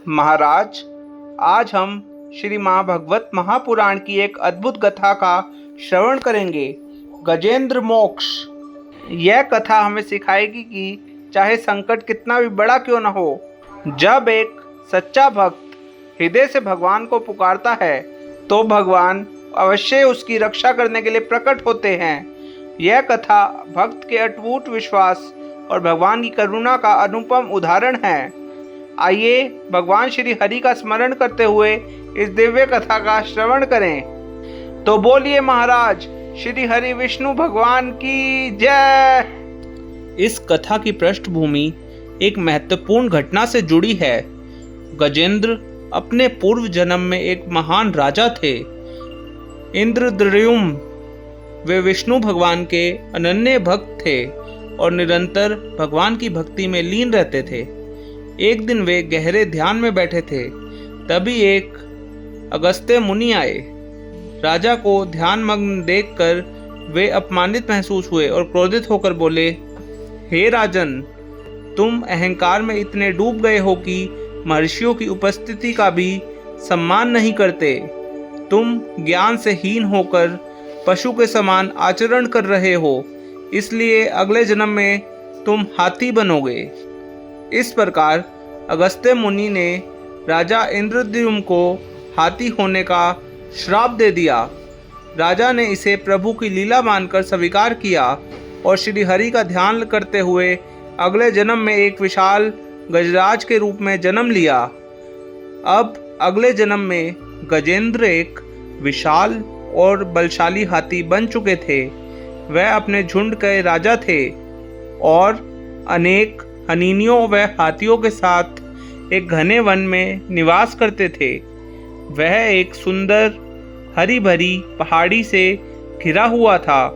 महाराज, आज हम श्री महाभागवत महापुराण की एक अद्भुत कथा का श्रवण करेंगे, गजेंद्र मोक्ष। यह कथा हमें सिखाएगी कि चाहे संकट कितना भी बड़ा क्यों न हो, जब एक सच्चा भक्त हृदय से भगवान को पुकारता है तो भगवान अवश्य उसकी रक्षा करने के लिए प्रकट होते हैं। यह कथा भक्त के अटूट विश्वास और भगवान की करुणा का अनुपम उदाहरण है। आइए भगवान श्री हरि का स्मरण करते हुए इस दिव्य कथा का श्रवण करें। तो बोलिए महाराज, श्री हरि विष्णु भगवान की जय। इस कथा की पृष्ठभूमि एक महत्वपूर्ण घटना से जुड़ी है। गजेंद्र अपने पूर्व जन्म में एक महान राजा थे, इंद्रद्युम्न। वे विष्णु भगवान के अनन्य भक्त थे और निरंतर भगवान की भक्ति में लीन रहते थे। एक दिन वे गहरे ध्यान में बैठे थे, तभी एक अगस्त्य मुनि आए। राजा को ध्यानमग्न देखकर वे अपमानित महसूस हुए और क्रोधित होकर बोले, हे राजन, तुम अहंकार में इतने डूब गए हो कि महर्षियों की उपस्थिति का भी सम्मान नहीं करते। तुम ज्ञान से हीन होकर पशु के समान आचरण कर रहे हो, इसलिए अगले जन्म में तुम हाथी बनोगे। इस प्रकार अगस्त्य मुनि ने राजा इंद्रद्युम्न को हाथी होने का श्राप दे दिया। राजा ने इसे प्रभु की लीला मानकर स्वीकार किया और श्री हरि का ध्यान करते हुए अगले जन्म में एक विशाल गजराज के रूप में जन्म लिया। अब अगले जन्म में गजेंद्र एक विशाल और बलशाली हाथी बन चुके थे। वह अपने झुंड के राजा थे और अनेक हनीनियों व हाथियों के साथ एक घने वन में निवास करते थे। वह एक सुंदर हरी भरी पहाड़ी से घिरा हुआ था,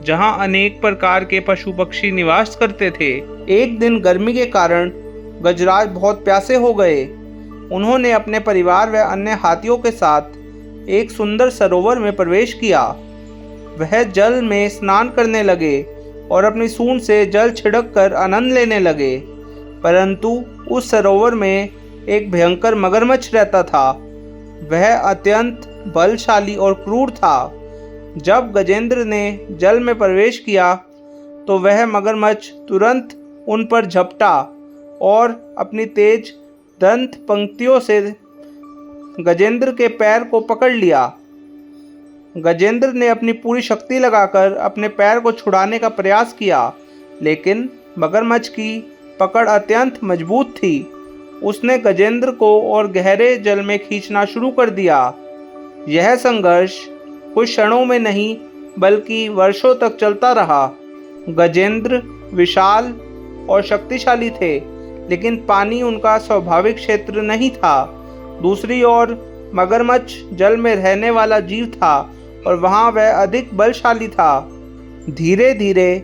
जहां अनेक प्रकार के पशु पक्षी निवास करते थे। एक दिन गर्मी के कारण गजराज बहुत प्यासे हो गए। उन्होंने अपने परिवार व अन्य हाथियों के साथ एक सुंदर सरोवर में प्रवेश किया। वह जल में स्नान करने लगे और अपनी सूंड से जल छिड़क कर आनंद लेने लगे। परंतु उस सरोवर में एक भयंकर मगरमच्छ रहता था। वह अत्यंत बलशाली और क्रूर था। जब गजेंद्र ने जल में प्रवेश किया तो वह मगरमच्छ तुरंत उन पर झपटा और अपनी तेज दंत पंक्तियों से गजेंद्र के पैर को पकड़ लिया। गजेंद्र ने अपनी पूरी शक्ति लगाकर अपने पैर को छुड़ाने का प्रयास किया, लेकिन मगरमच्छ की पकड़ अत्यंत मजबूत थी। उसने गजेंद्र को और गहरे जल में खींचना शुरू कर दिया। यह संघर्ष कुछ क्षणों में नहीं बल्कि वर्षों तक चलता रहा। गजेंद्र विशाल और शक्तिशाली थे, लेकिन पानी उनका स्वाभाविक क्षेत्र नहीं था। दूसरी ओर मगरमच्छ जल में रहने वाला जीव था और वहाँ वह अधिक बलशाली था। धीरे धीरे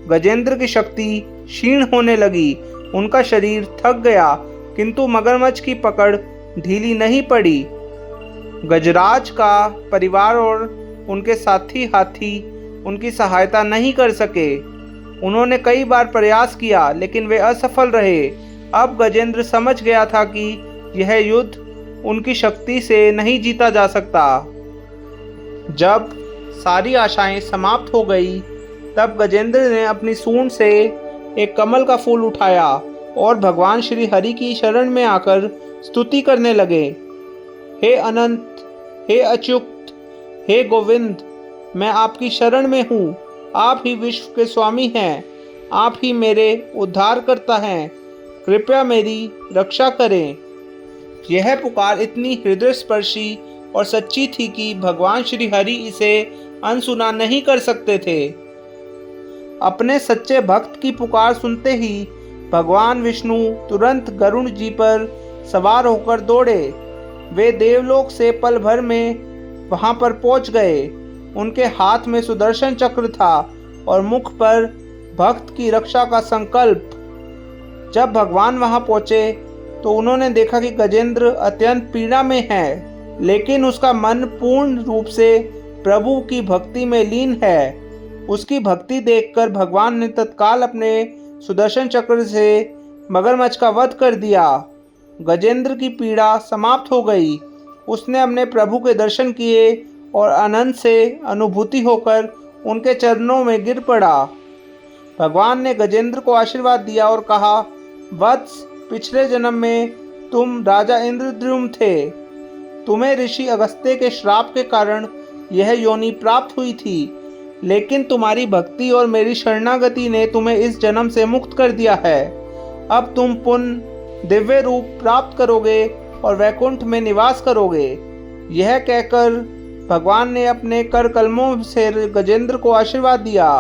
गजेंद्र की शक्ति क्षीण होने लगी। उनका शरीर थक गया, किंतु मगरमच्छ की पकड़ ढीली नहीं पड़ी। गजराज का परिवार और उनके साथी हाथी उनकी सहायता नहीं कर सके। उन्होंने कई बार प्रयास किया, लेकिन वे असफल रहे। अब गजेंद्र समझ गया था कि यह युद्ध उनकी शक्ति से नहीं जीता जा सकता। जब सारी आशाएं समाप्त हो गई, तब गजेंद्र ने अपनी सूंड से एक कमल का फूल उठाया और भगवान श्री हरि की शरण में आकर स्तुति करने लगे। हे अनंत, हे अच्युत, हे गोविंद, मैं आपकी शरण में हूँ। आप ही विश्व के स्वामी हैं। आप ही मेरे उद्धार करता हैं। कृपया मेरी रक्षा करें। यह पुकार इतनी हृदयस्पर्शी और सच्ची थी कि भगवान श्री हरि इसे अनसुना नहीं कर सकते थे। अपने सच्चे भक्त की पुकार सुनते ही भगवान विष्णु तुरंत गरुड़ जी पर सवार होकर दौड़े। वे देवलोक से पल भर में वहां पर पहुंच गए। उनके हाथ में सुदर्शन चक्र था और मुख पर भक्त की रक्षा का संकल्प। जब भगवान वहां पहुंचे तो उन्होंने देखा कि गजेंद्र अत्यंत पीड़ा में है, लेकिन उसका मन पूर्ण रूप से प्रभु की भक्ति में लीन है। उसकी भक्ति देखकर भगवान ने तत्काल अपने सुदर्शन चक्र से मगरमच्छ का वध कर दिया। गजेंद्र की पीड़ा समाप्त हो गई। उसने अपने प्रभु के दर्शन किए और आनंद से अनुभूति होकर उनके चरणों में गिर पड़ा। भगवान ने गजेंद्र को आशीर्वाद दिया और कहा, वत्स, पिछले जन्म में तुम राजा इंद्रद्युम्न थे। तुम्हें ऋषि अगस्त्य के श्राप के कारण यह योनि प्राप्त हुई थी, लेकिन तुम्हारी भक्ति और मेरी शरणागति ने तुम्हें इस जन्म से मुक्त कर दिया है। अब तुम पुनः दिव्य रूप प्राप्त करोगे और वैकुंठ में निवास करोगे। यह कहकर भगवान ने अपने कर कलमों से गजेंद्र को आशीर्वाद दिया।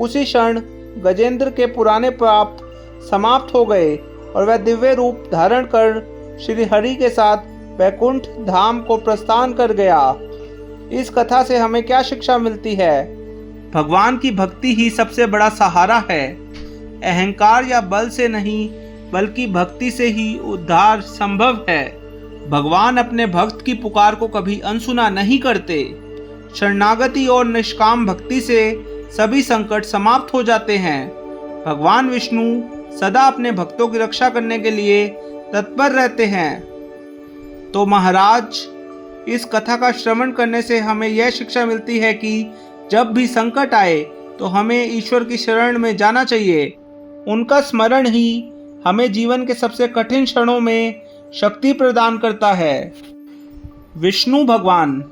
उसी क्षण गजेंद्र के पुराने पाप समाप्त हो गए और वह दिव्य रूप धारण कर श्री हरि के साथ वैकुंठ धाम को प्रस्थान कर गया। इस कथा से हमें क्या शिक्षा मिलती है? भगवान की भक्ति ही सबसे बड़ा सहारा है। अहंकार या बल से नहीं, बल्कि भक्ति से ही उद्धार संभव है। भगवान अपने भक्त की पुकार को कभी अनसुना नहीं करते। शरणागति और निष्काम भक्ति से सभी संकट समाप्त हो जाते हैं। भगवान विष्णु सदा अपने भक्तों की रक्षा करने के लिए तत्पर रहते हैं। तो महाराज, इस कथा का श्रवण करने से हमें यह शिक्षा मिलती है कि जब भी संकट आए तो हमें ईश्वर की शरण में जाना चाहिए। उनका स्मरण ही हमें जीवन के सबसे कठिन क्षणों में शक्ति प्रदान करता है। विष्णु भगवान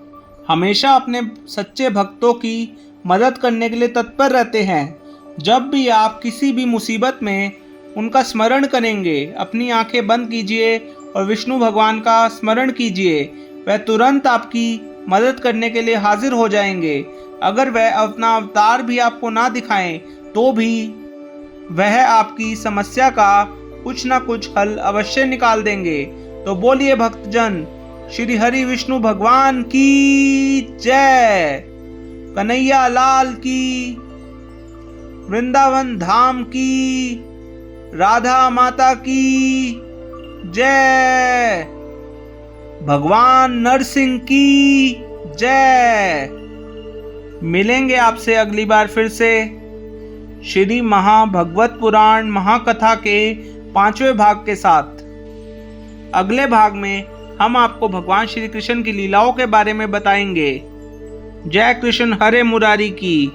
हमेशा अपने सच्चे भक्तों की मदद करने के लिए तत्पर रहते हैं। जब भी आप किसी भी मुसीबत में उनका स्मरण करेंगे, अपनी आंखें बंद कीजिए और विष्णु भगवान का स्मरण कीजिए। वह तुरंत आपकी मदद करने के लिए हाजिर हो जाएंगे। अगर वह अपना अवतार भी आपको ना दिखाएं तो भी वह आपकी समस्या का कुछ ना कुछ हल अवश्य निकाल देंगे। तो बोलिए भक्तजन, श्री हरि विष्णु भगवान की जय, कन्हैया लाल की, वृंदावन धाम की, राधा माता की जय, भगवान नरसिंह की जय। मिलेंगे आपसे अगली बार फिर से श्री महाभगवत पुराण महाकथा के 5वें भाग के साथ। अगले भाग में हम आपको भगवान श्री कृष्ण की लीलाओं के बारे में बताएंगे। जय कृष्ण हरे मुरारी की।